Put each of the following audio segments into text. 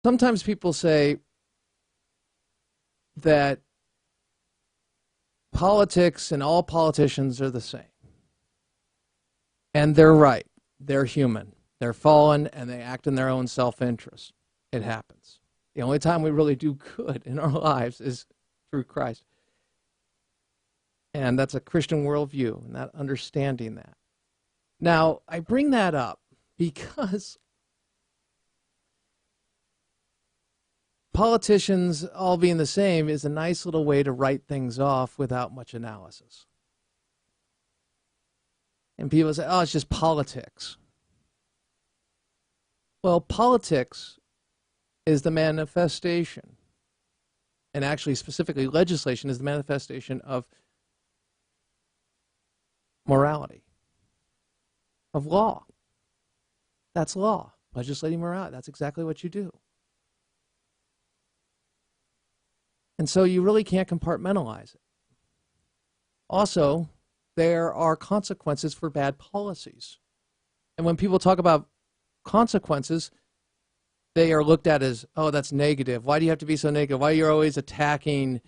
sometimes people say that politics and all politicians are the same. And they're right. They're human. They're fallen, and they act in their own self-interest. It happens. The only time we really do good in our lives is through Christ. And that's a Christian worldview, and that understanding that. Now, I bring that up because politicians all being the same is a nice little way to write things off without much analysis. And people say, oh, it's just politics. Well, politics is the manifestation, and actually specifically legislation is the manifestation of morality, of law. That's law, legislating morality. That's exactly what you do. And so you really can't compartmentalize it. Also, there are consequences for bad policies. And when people talk about consequences, they are looked at as, oh, that's negative. Why do you have to be so negative? Why are you always attacking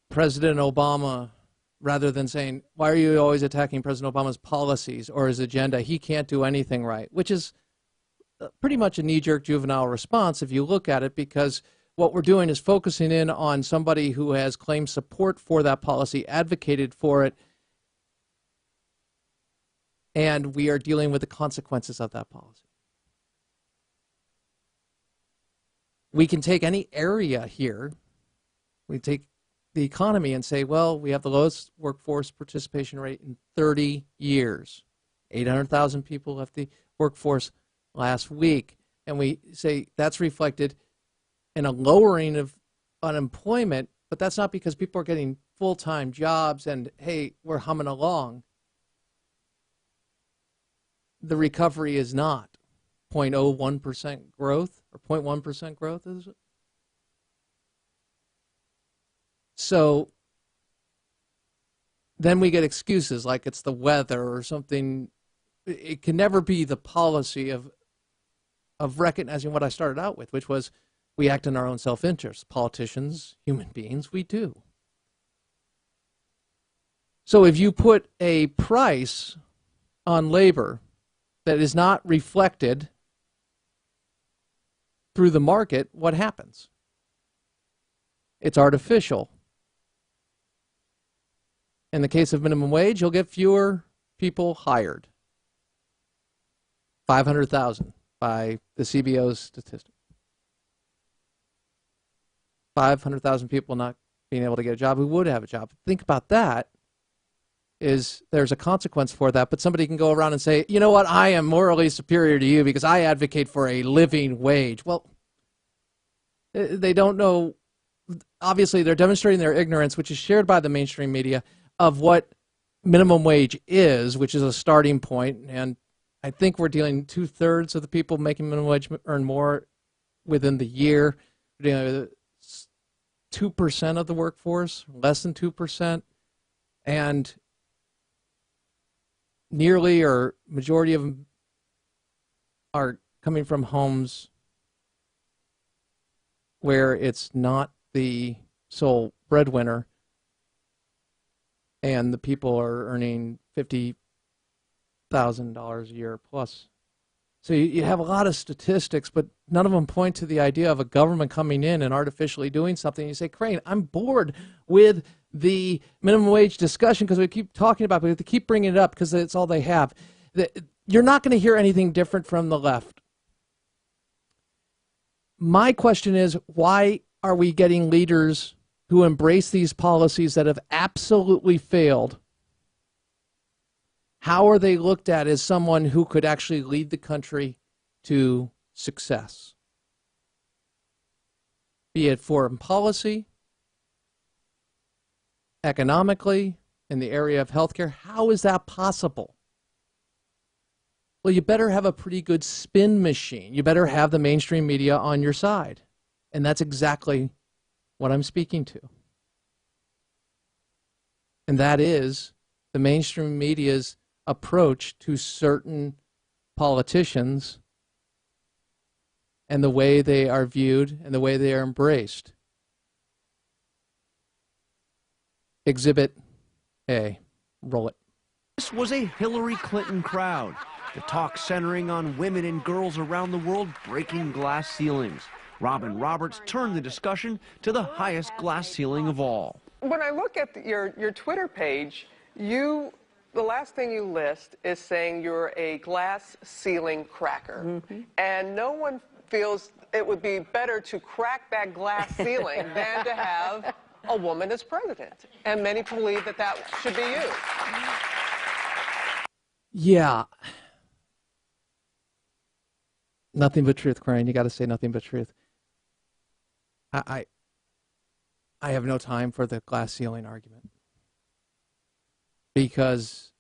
President Obama rather than saying, why are you always attacking President Obama's policies or his agenda? He can't do anything right, which is pretty much a knee-jerk juvenile response if you look at it, because what we're doing is focusing in on somebody who has claimed support for that policy, advocated for it, and we are dealing with the consequences of that policy. We can take any area here. We take the economy and say, well, we have the lowest workforce participation rate in 30 years. 800,000 people left the workforce last week. And we say that's reflected in a lowering of unemployment, but that's not because people are getting full-time jobs and, hey, we're humming along. The recovery is not 0.01% growth or 0.1% growth, is it? So then we get excuses like it's the weather or something. It can never be the policy of recognizing what I started out with, which was we act in our own self-interest. Politicians, human beings, we do. So if you put a price on labor that is not reflected through the market, what happens? It's artificial. In the case of minimum wage, you'll get fewer people hired. 500,000 by the CBO's statistic. 500,000 people not being able to get a job who would have a job. Think about that. There's a consequence for that, but somebody can go around and say, you know what, I am morally superior to you because I advocate for a living wage. Well, they don't know. Obviously, they're demonstrating their ignorance, which is shared by the mainstream media, of what minimum wage is, which is a starting point. And I think we're dealing 2/3 of the people making minimum wage earn more within the year. We're dealing with 2% of the workforce, less than 2%, and nearly or majority of them are coming from homes where it's not the sole breadwinner, and the people are earning $50,000 a year plus. So you have a lot of statistics, but none of them point to the idea of a government coming in and artificially doing something. You say, Crane, I'm bored with the minimum wage discussion because we keep talking about it. We have to keep bringing it up because it's all they have. You're not going to hear anything different from the left. My question is, why are we getting leaders who embrace these policies that have absolutely failed? How are they looked at as someone who could actually lead the country to success? Be it foreign policy, economically, in the area of healthcare. How is that possible? Well, you better have a pretty good spin machine. You better have the mainstream media on your side. And that's exactly what I'm speaking to. And that is the mainstream media's approach to certain politicians and the way they are viewed and the way they are embraced. Exhibit A. Roll it. This was a Hillary Clinton crowd. The talk centering on women and girls around the world breaking glass ceilings. Robin Roberts turned the discussion to the highest glass ceiling of all. When I look at your Twitter page, the last thing you list is saying you're a glass ceiling cracker. Mm-hmm. And no one feels it would be better to crack that glass ceiling than to have a woman as president. And many believe that that should be you. Yeah. Nothing but truth, Crane. You got to say nothing but truth. I have no time for the glass ceiling argument, because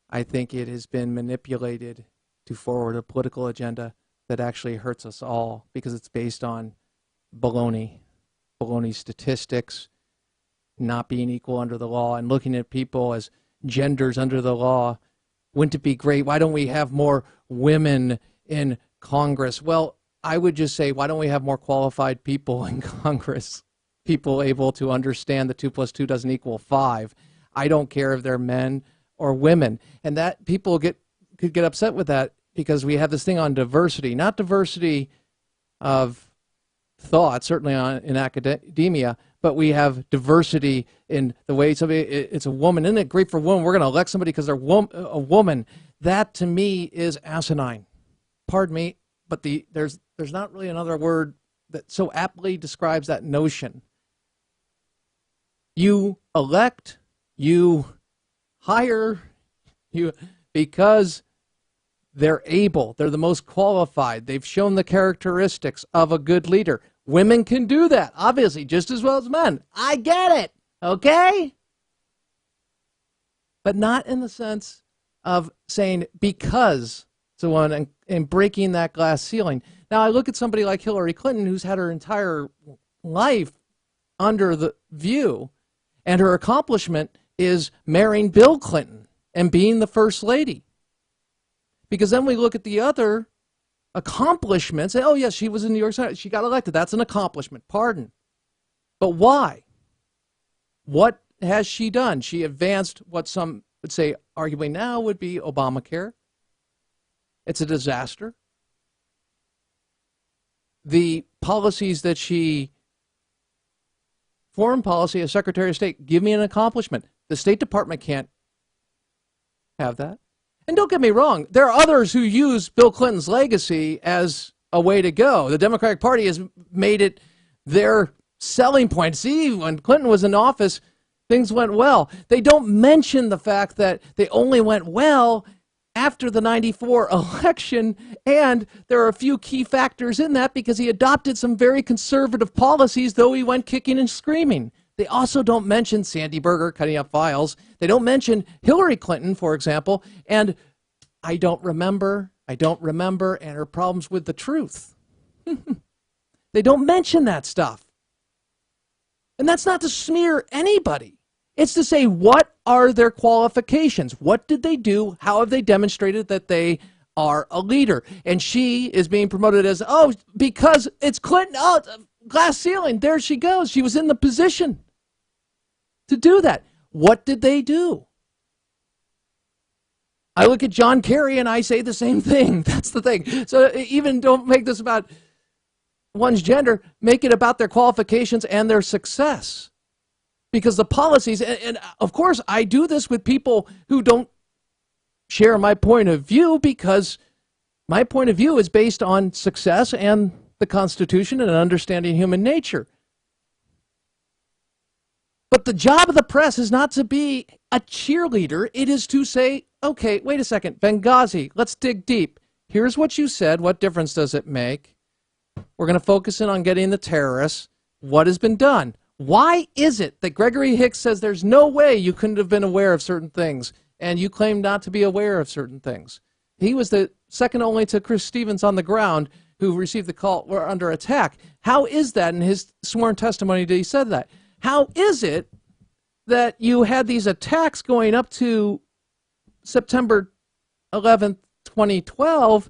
I think it has been manipulated to forward a political agenda that actually hurts us all, because it's based on baloney statistics, not being equal under the law, and looking at people as genders under the law. Wouldn't it be great? Why don't we have more women in Congress? Well, I would just say, why don't we have more qualified people in Congress? People able to understand that 2 + 2 doesn't equal 5. I don't care if they're men or women. And that people could get upset with that, because we have this thing on diversity, not diversity of thought, certainly in academia, but we have diversity in the way it's a woman. Isn't it great for women? We're going to elect somebody because they're a woman. That, to me, is asinine. Pardon me, but there's not really another word that so aptly describes that notion. You elect, you hire, because they're able, they're the most qualified, they've shown the characteristics of a good leader. Women can do that, obviously, just as well as men. I get it, okay? But not in the sense of saying because someone and breaking that glass ceiling. Now, I look at somebody like Hillary Clinton, who's had her entire life under the view, and her accomplishment is marrying Bill Clinton and being the first lady. Because then we look at the other accomplishments, and, oh, yes, she was in New York Senate. She got elected. That's an accomplishment. Pardon. But why? What has she done? She advanced what some would say, arguably now, would be Obamacare. It's a disaster. The policies that foreign policy as Secretary of State, give me an accomplishment. The State Department can't have that. And don't get me wrong, there are others who use Bill Clinton's legacy as a way to go. The Democratic Party has made it their selling point. See, when Clinton was in office, things went well. They don't mention the fact that they only went well after the 94 election, and there are a few key factors in that, because he adopted some very conservative policies, though he went kicking and screaming. They also don't mention Sandy Berger cutting up files. They don't mention Hillary Clinton, for example, and I don't remember, and her problems with the truth. They don't mention that stuff. And that's not to smear anybody. It's to say, what are their qualifications? What did they do? How have they demonstrated that they are a leader? And she is being promoted as, oh, because it's Clinton, oh, glass ceiling, there she goes. She was in the position to do that. What did they do? I look at John Kerry and I say the same thing. That's the thing. So even don't make this about one's gender, make it about their qualifications and their success. Because the policies, and of course I do this with people who don't share my point of view, because my point of view is based on success and the Constitution and understanding human nature. But the job of the press is not to be a cheerleader. It is to say, okay, wait a second, Benghazi, let's dig deep. Here's what you said. What difference does it make? We're going to focus in on getting the terrorists. What has been done? Why is it that Gregory Hicks says there's no way you couldn't have been aware of certain things, and you claim not to be aware of certain things? He was the second only to Chris Stevens on the ground who received the call, were under attack. How is that? In his sworn testimony, he said that. How is it that you had these attacks going up to September 11th, 2012,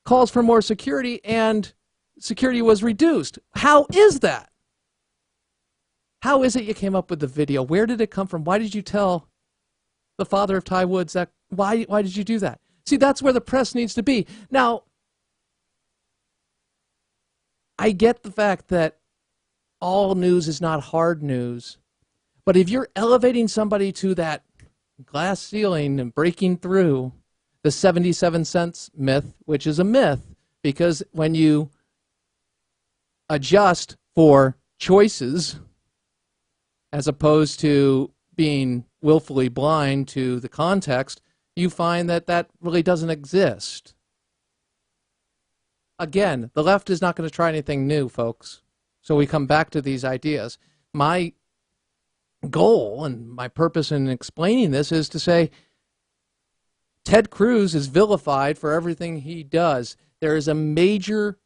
calls for more security, and security was reduced. How is that? How is it you came up with the video? Where did it come from? Why did you tell the father of Ty Woods that? Why did you do that? See, that's where the press needs to be. Now, I get the fact that all news is not hard news, but if you're elevating somebody to that glass ceiling and breaking through the 77 cents myth, which is a myth, because when you adjust for choices as opposed to being willfully blind to the context, you find that that really doesn't exist. Again, the left is not going to try anything new, folks. So we come back to these ideas. My goal and my purpose in explaining this is to say Ted Cruz is vilified for everything he does. There is a major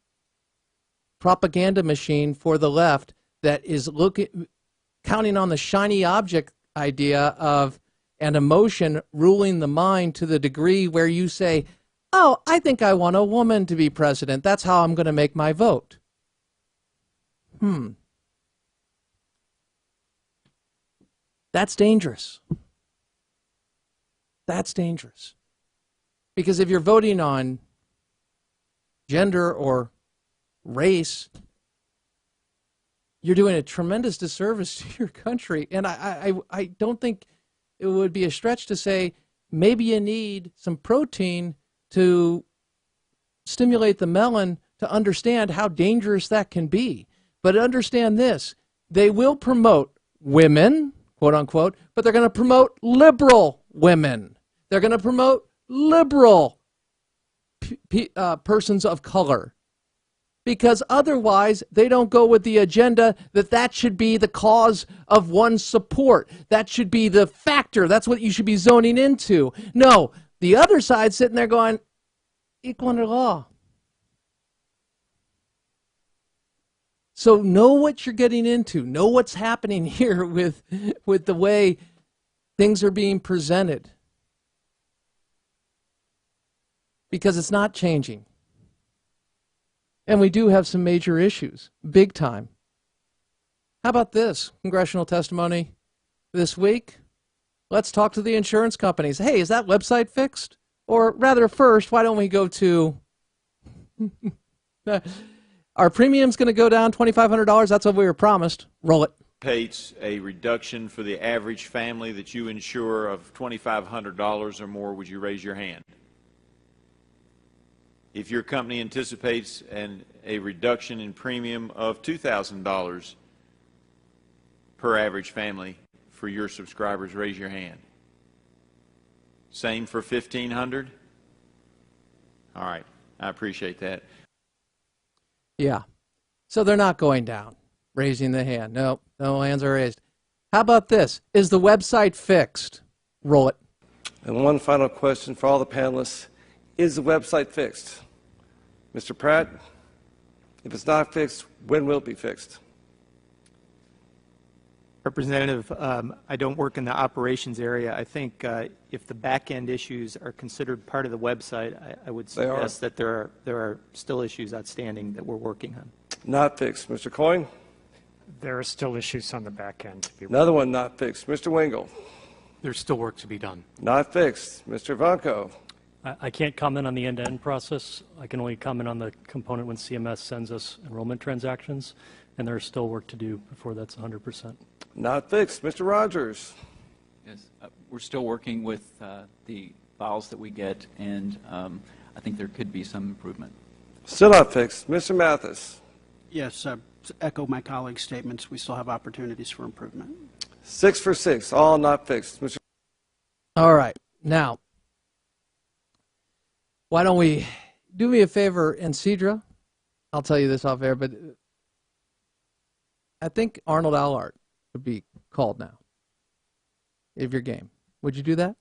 propaganda machine for the left that is counting on the shiny object idea of an emotion ruling the mind to the degree where you say, oh, I think I want a woman to be president. That's how I'm going to make my vote. That's dangerous. That's dangerous. Because if you're voting on gender or race, you're doing a tremendous disservice to your country. And I don't think it would be a stretch to say maybe you need some protein to stimulate the melon to understand how dangerous that can be. But understand this, they will promote women, quote unquote, but they're going to promote liberal women. They're going to promote liberal persons of color. Because otherwise, they don't go with the agenda that should be the cause of one's support. That should be the factor. That's what you should be zoning into. No, the other side's sitting there going, equal under law. So know what you're getting into. Know what's happening here with the way things are being presented. Because it's not changing. And we do have some major issues, big time. How about this? Congressional testimony this week. Let's talk to the insurance companies. Hey, is that website fixed? Or rather, first, why don't we go to... Our premium's going to go down $2,500. That's what we were promised. Roll it. Anticipates a reduction for the average family that you insure of $2,500 or more. Would you raise your hand? If your company anticipates a reduction in premium of $2,000 per average family for your subscribers, raise your hand. Same for $1,500? All right. I appreciate that. Yeah. So they're not going down, raising the hand. No hands are raised. How about this? Is the website fixed? Roll it. And one final question for all the panelists. Is the website fixed? Mr. Pratt, if it's not fixed, when will it be fixed? Representative, I don't work in the operations area. I think if the back-end issues are considered part of the website, I would suggest that there are still issues outstanding that we're working on. Not fixed. Mr. Coyne? There are still issues on the back end to be worked. Another one not fixed. Mr. Wingle? There's still work to be done. Not fixed. Mr. Vanko? I can't comment on the end-to-end process. I can only comment on the component when CMS sends us enrollment transactions, and there's still work to do before that's 100%. Not fixed. Mr. Rogers? Yes, we're still working with the files that we get, and I think there could be some improvement. Still not fixed. Mr. Mathis? Yes, echo my colleagues' statements. We still have opportunities for improvement. 6 for 6, all not fixed. Mr. All right. Now, why don't we do me a favor, and Cedra, I'll tell you this off air, but I think Arnold Allard would be called now, if you're game. Would you do that?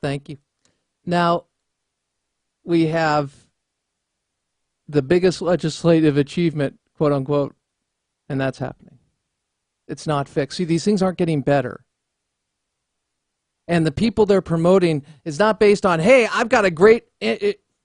Thank you. Now, we have the biggest legislative achievement, quote unquote, and that's happening. It's not fixed. See, these things aren't getting better. And the people they're promoting is not based on, hey, I've got a great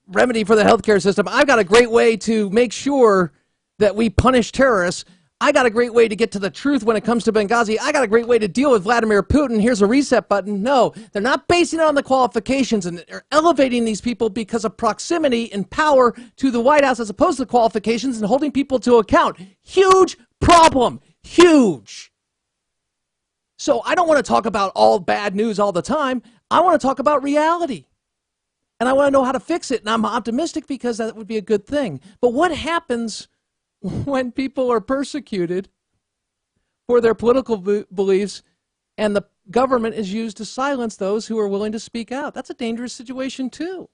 remedy for the healthcare system. I've got a great way to make sure that we punish terrorists. I got a great way to get to the truth when it comes to Benghazi. I got a great way to deal with Vladimir Putin. Here's a reset button. No, they're not basing it on the qualifications, and they're elevating these people because of proximity and power to the White House as opposed to the qualifications and holding people to account. Huge problem. Huge. So I don't want to talk about all bad news all the time. I want to talk about reality. And I want to know how to fix it. And I'm optimistic because that would be a good thing. But what happens when people are persecuted for their political beliefs and the government is used to silence those who are willing to speak out? That's a dangerous situation too.